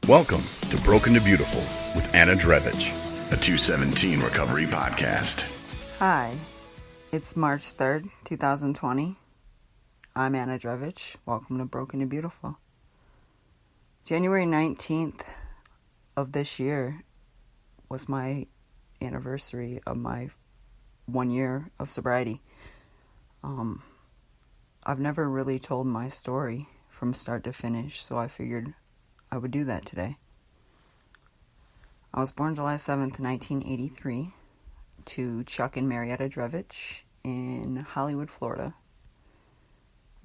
Welcome to Broken to Beautiful with Anna Drevich, a 217 recovery podcast. Hi, it's March 3rd, 2020. I'm Anna Drevich. Welcome to Broken to Beautiful. January 19th of this year was my anniversary of my 1 year of sobriety. I've never really told my story from start to finish, so I figured I would do that today. I was born July 7th, 1983, to Chuck and Marietta Drevich in Hollywood, Florida.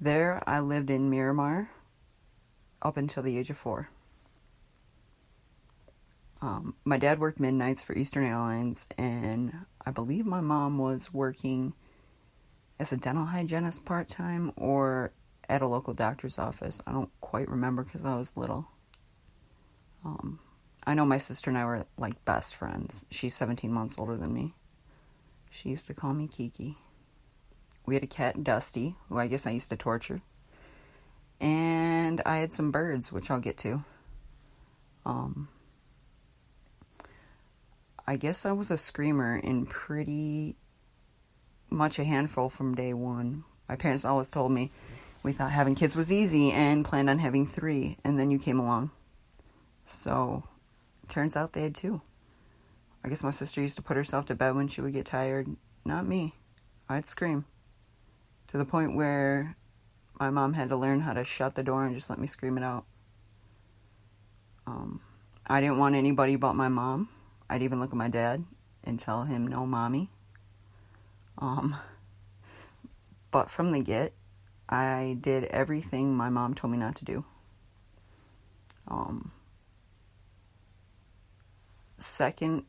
There, I lived in Miramar up until the age of 4. My dad worked midnights for Eastern Airlines, and I believe my mom was working as a dental hygienist part-time or at a local doctor's office. I don't quite remember because I was little. I know my sister and I were like best friends. She's 17 months older than me. She used to call me Kiki. We had a cat, Dusty, who I guess I used to torture. And I had some birds, which I'll get to. I guess I was a screamer and pretty much a handful from day one. My parents always told me we thought having kids was easy and planned on having 3, and then you came along. So, turns out they had 2. I guess my sister used to put herself to bed when she would get tired. Not me. I'd scream. To the point where my mom had to learn how to shut the door and just let me scream it out. I didn't want anybody but my mom. I'd even look at my dad and tell him, no, mommy. But from the get, I did everything my mom told me not to do. Second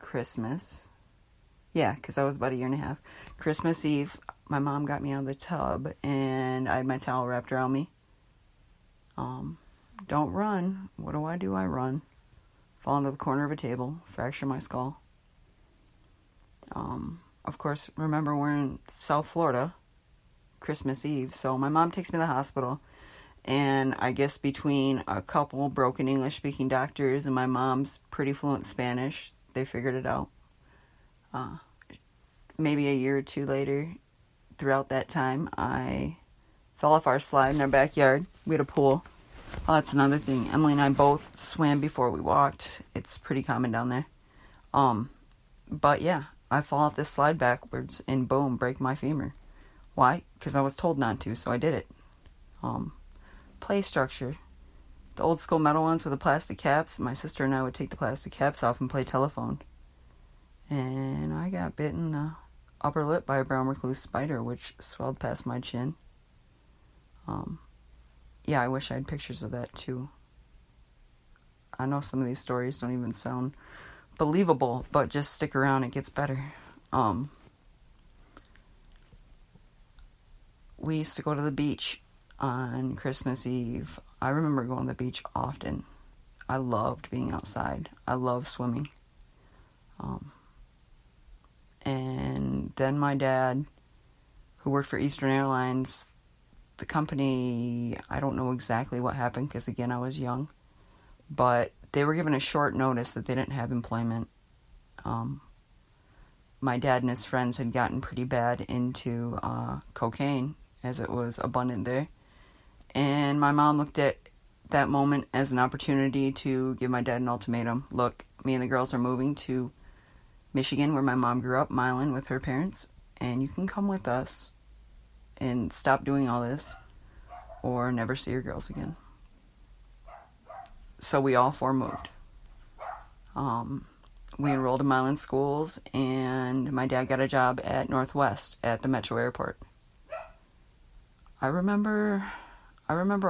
Christmas, because I was about a year and a half. Christmas Eve, my mom got me out of the tub, and I had my towel wrapped around me. Don't run. What do? I run. Fall into the corner of a table, fracture my skull. Of course, remember we're in South Florida, Christmas Eve, so my mom takes me to the hospital. And I guess between a couple broken English-speaking doctors and my mom's pretty fluent Spanish, they figured it out. Maybe a year or 2 later, throughout that time, I fell off our slide in our backyard. We had a pool. Oh, that's another thing. Emily and I both swam before we walked. It's pretty common down there. But yeah, I fall off this slide backwards and boom, break my femur. Why? Because I was told not to, so I did it. Play structure. The old school metal ones with the plastic caps. My sister and I would take the plastic caps off and play telephone. And I got bit in the upper lip by a brown recluse spider, which swelled past my chin. I wish I had pictures of that too. I know some of these stories don't even sound believable, but just stick around, it gets better. We used to go to the beach on Christmas Eve. I remember going to the beach often. I loved being outside. I loved swimming. And then my dad, who worked for Eastern Airlines, the company, I don't know exactly what happened because, again, I was young, but they were given a short notice that they didn't have employment. My dad and his friends had gotten pretty bad into cocaine, as it was abundant there. And my mom looked at that moment as an opportunity to give my dad an ultimatum. Look, me and the girls are moving to Michigan, where my mom grew up, Milan, with her parents, and you can come with us and stop doing all this or never see your girls again. So we all 4 moved. We enrolled in Milan schools, and my dad got a job at Northwest at the Metro Airport. I remember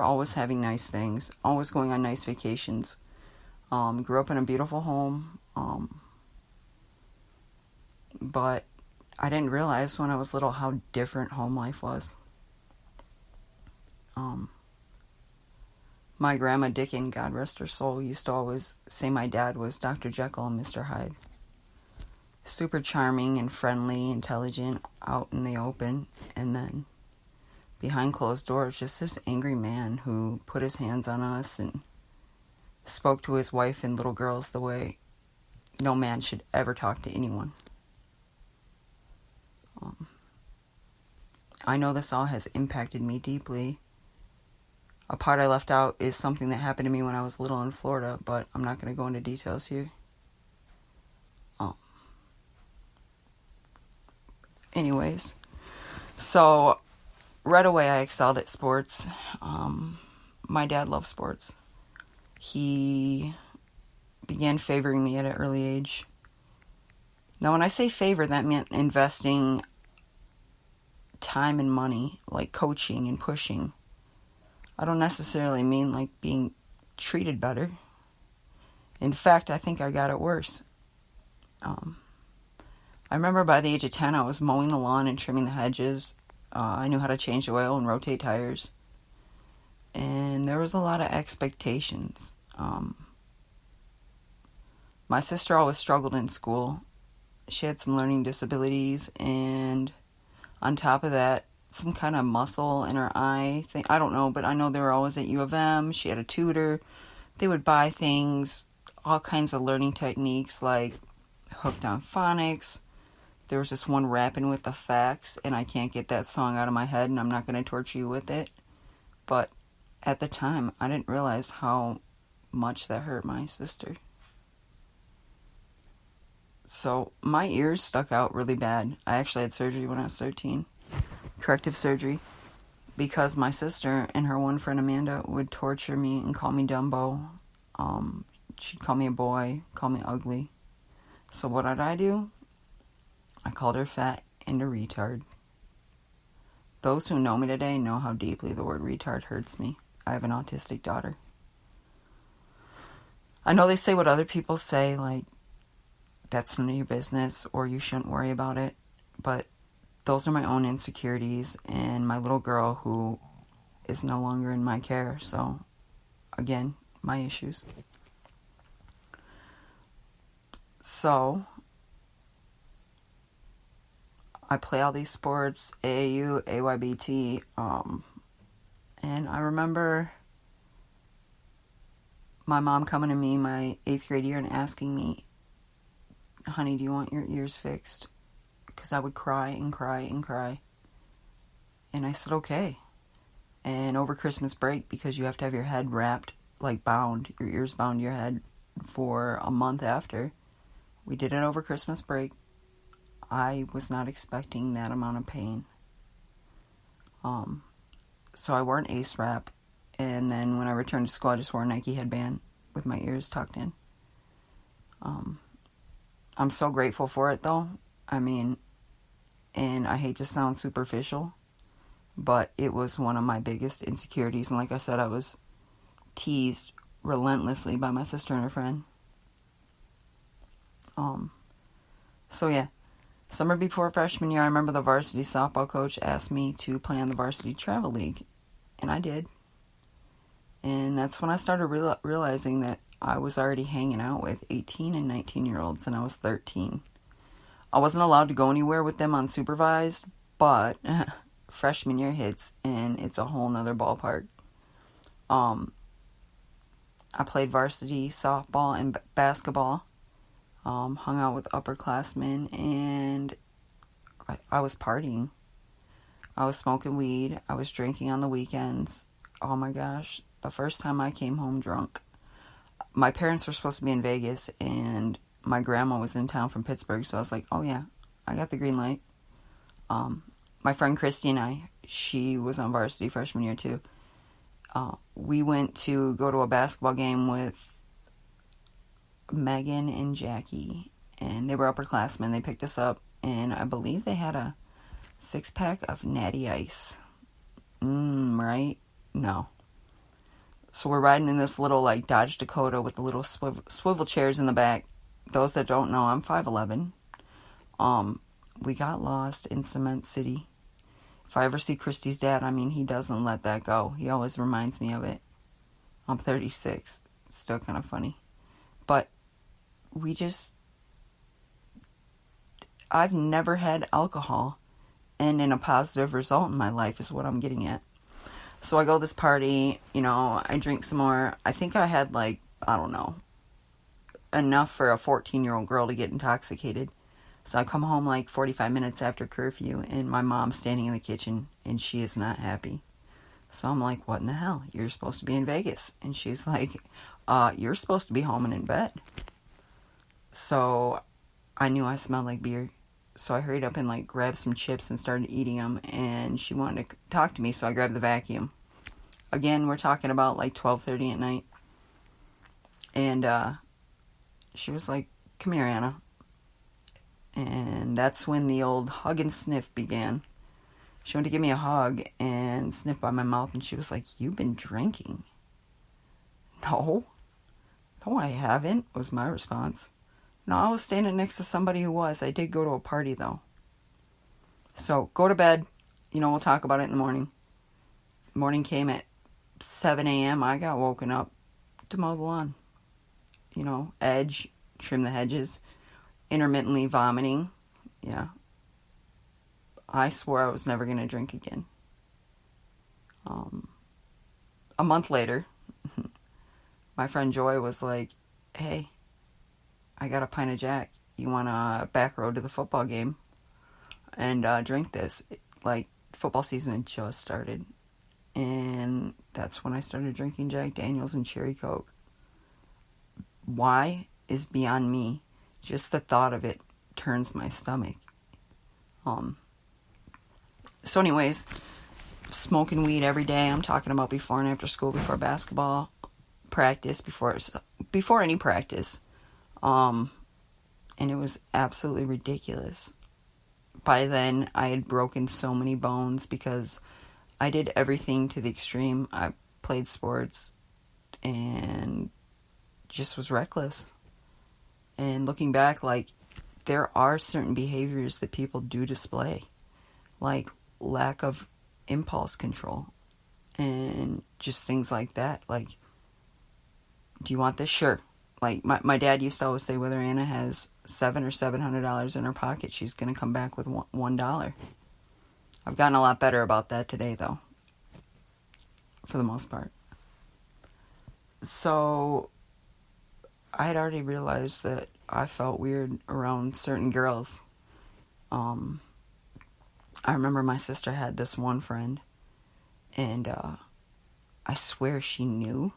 always having nice things, always going on nice vacations. Grew up in a beautiful home, but I didn't realize when I was little how different home life was. My grandma Dickin, God rest her soul, used to always say my dad was Dr. Jekyll and Mr. Hyde. Super charming and friendly, intelligent, out in the open, and then behind closed doors, just this angry man who put his hands on us and spoke to his wife and little girls the way no man should ever talk to anyone. I know this all has impacted me deeply. A part I left out is something that happened to me when I was little in Florida, but I'm not going to go into details here. Anyways, so right away I excelled at sports. My dad loved sports. He began favoring me at an early age. Now, when I say favor, that meant investing time and money, like coaching and pushing. I don't necessarily mean like being treated better. In fact, I think I got it worse. I remember by the age of 10, I was mowing the lawn and trimming the hedges. I knew how to change the oil and rotate tires. And there was a lot of expectations. My sister always struggled in school. She had some learning disabilities, and on top of that, some kind of muscle in her eye thing. I don't know, but I know they were always at U of M. She had a tutor. They would buy things, all kinds of learning techniques, like hooked on phonics. There was this one rapping with the facts, and I can't get that song out of my head, and I'm not going to torture you with it. But at the time, I didn't realize how much that hurt my sister. So my ears stuck out really bad. I actually had surgery when I was 13. Corrective surgery. Because my sister and her one friend Amanda would torture me and call me Dumbo. She'd call me a boy, call me ugly. So what did I do? I called her fat and a retard. Those who know me today know how deeply the word retard hurts me. I have an autistic daughter. I know they say what other people say, like, that's none of your business, or you shouldn't worry about it, but those are my own insecurities, and my little girl who is no longer in my care, so, again, my issues. So, I play all these sports, AAU, AYBT, and I remember my mom coming to me my 8th grade year and asking me, honey, do you want your ears fixed? Because I would cry and cry and cry. And I said, okay. And over Christmas break, because you have to have your head wrapped, like bound, your ears bound to your head for a month after, we did it over Christmas break. I was not expecting that amount of pain. So I wore an Ace wrap, and then when I returned to school, I just wore a Nike headband with my ears tucked in. I'm so grateful for it, though. I mean, and I hate to sound superficial, but it was one of my biggest insecurities. And like I said, I was teased relentlessly by my sister and her friend. So yeah, summer before freshman year, I remember the varsity softball coach asked me to play on the varsity travel league, and I did. And that's when I started realizing that I was already hanging out with 18 and 19-year-olds, and I was 13. I wasn't allowed to go anywhere with them unsupervised, but freshman year hits, and it's a whole nother ballpark. I played varsity softball and basketball, hung out with upperclassmen, and I was partying. I was smoking weed. I was drinking on the weekends. Oh my gosh, the first time I came home drunk. My parents were supposed to be in Vegas, and my grandma was in town from Pittsburgh, so I was like, oh yeah, I got the green light. My friend Christy and I, she was on varsity freshman year too. We went to go to a basketball game with Megan and Jackie, and they were upperclassmen. They picked us up, and I believe they had a 6-pack of Natty Ice. Right? No. So we're riding in this little, like, Dodge Dakota with the little swivel chairs in the back. Those that don't know, I'm 5'11". We got lost in Cement City. If I ever see Christy's dad, I mean, he doesn't let that go. He always reminds me of it. I'm 36. It's still kind of funny. But I've never had alcohol end in a positive result in my life is what I'm getting at. So I go to this party, I drink some more. I think I had like I don't know, enough for a 14-year-old girl to get intoxicated. So I come home like 45 minutes after curfew, and my mom's standing in the kitchen, and she is not happy. So I'm like, what in the hell? You're supposed to be in Vegas. And she's like, you're supposed to be home and in bed. So I knew I smelled like beer. So I hurried up and like grabbed some chips and started eating them. And she wanted to talk to me, so I grabbed the vacuum. Again, we're talking about like 12:30 at night. And she was like, come here, Anna. And that's when the old hug and sniff began. She wanted to give me a hug and sniff by my mouth, and she was like, you've been drinking. No, I haven't, was my response. No, I was standing next to somebody who was. I did go to a party, though. So, go to bed. We'll talk about it in the morning. Morning came at 7 a.m. I got woken up to mow the lawn. Trim the hedges. Intermittently vomiting. Yeah. I swore I was never going to drink again. A month later, my friend Joy was like, hey, I got a pint of Jack. You want a back road to the football game and drink this? Like, football season had just started. And that's when I started drinking Jack Daniels and Cherry Coke. Why is beyond me. Just the thought of it turns my stomach. So anyways, smoking weed every day. I'm talking about before and after school, before basketball practice, before any practice. And it was absolutely ridiculous. By then, I had broken so many bones because I did everything to the extreme. I played sports and just was reckless. And looking back, like, there are certain behaviors that people do display, like lack of impulse control and just things like that. Like, do you want this? Sure. Like, my dad used to always say, whether Anna has $700 or $700 in her pocket, she's going to come back with $1. I've gotten a lot better about that today, though, for the most part. So I had already realized that I felt weird around certain girls. I remember my sister had this one friend, and I swear she knew,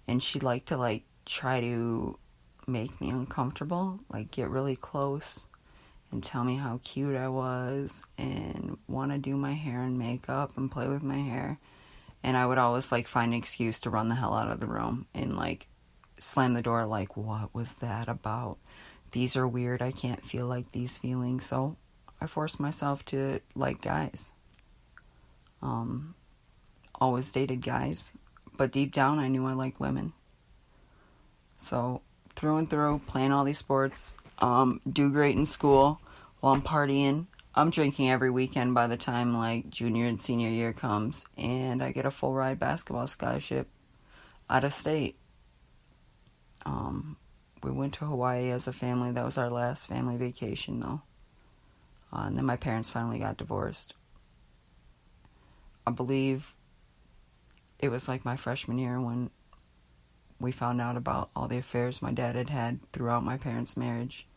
and she liked to, like, try to make me uncomfortable, like, get really close and tell me how cute I was and want to do my hair and makeup and play with my hair. And I would always, like, find an excuse to run the hell out of the room and, like, slam the door, like, what was that about? These are weird. I can't feel like these feelings. So I forced myself to like guys. Always dated guys. But deep down, I knew I liked women. So through and through, playing all these sports, do great in school while I'm partying. I'm drinking every weekend by the time, like, junior and senior year comes. And I get a full ride basketball scholarship out of state. We went to Hawaii as a family. That was our last family vacation, though. And then my parents finally got divorced. I believe it was like my freshman year when we found out about all the affairs my dad had had throughout my parents' marriage.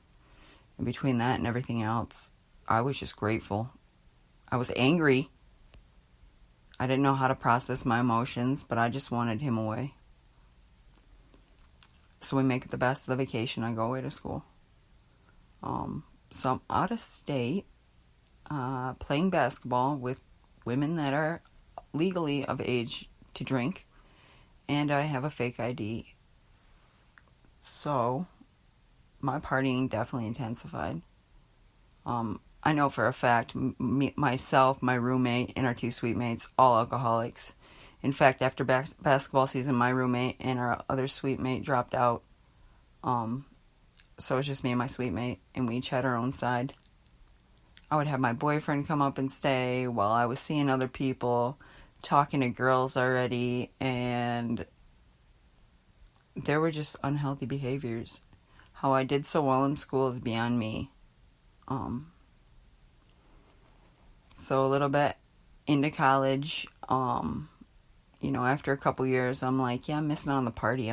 And between that and everything else, I was just grateful. I was angry. I didn't know how to process my emotions, but I just wanted him away. So we make it the best of the vacation. I go away to school. So I'm out of state, playing basketball with women that are legally of age to drink, and I have a fake ID. So my partying definitely intensified. I know for a fact, myself, my roommate, and our two suite mates, all alcoholics. In fact, after basketball season, my roommate and our other suite mate dropped out. So it was just me and my suite mate, and we each had our own side. I would have my boyfriend come up and stay while I was seeing other people, talking to girls already, and there were just unhealthy behaviors. How I did so well in school is beyond me. So a little bit into college, after a couple years, I'm like, yeah, I'm missing out on the party.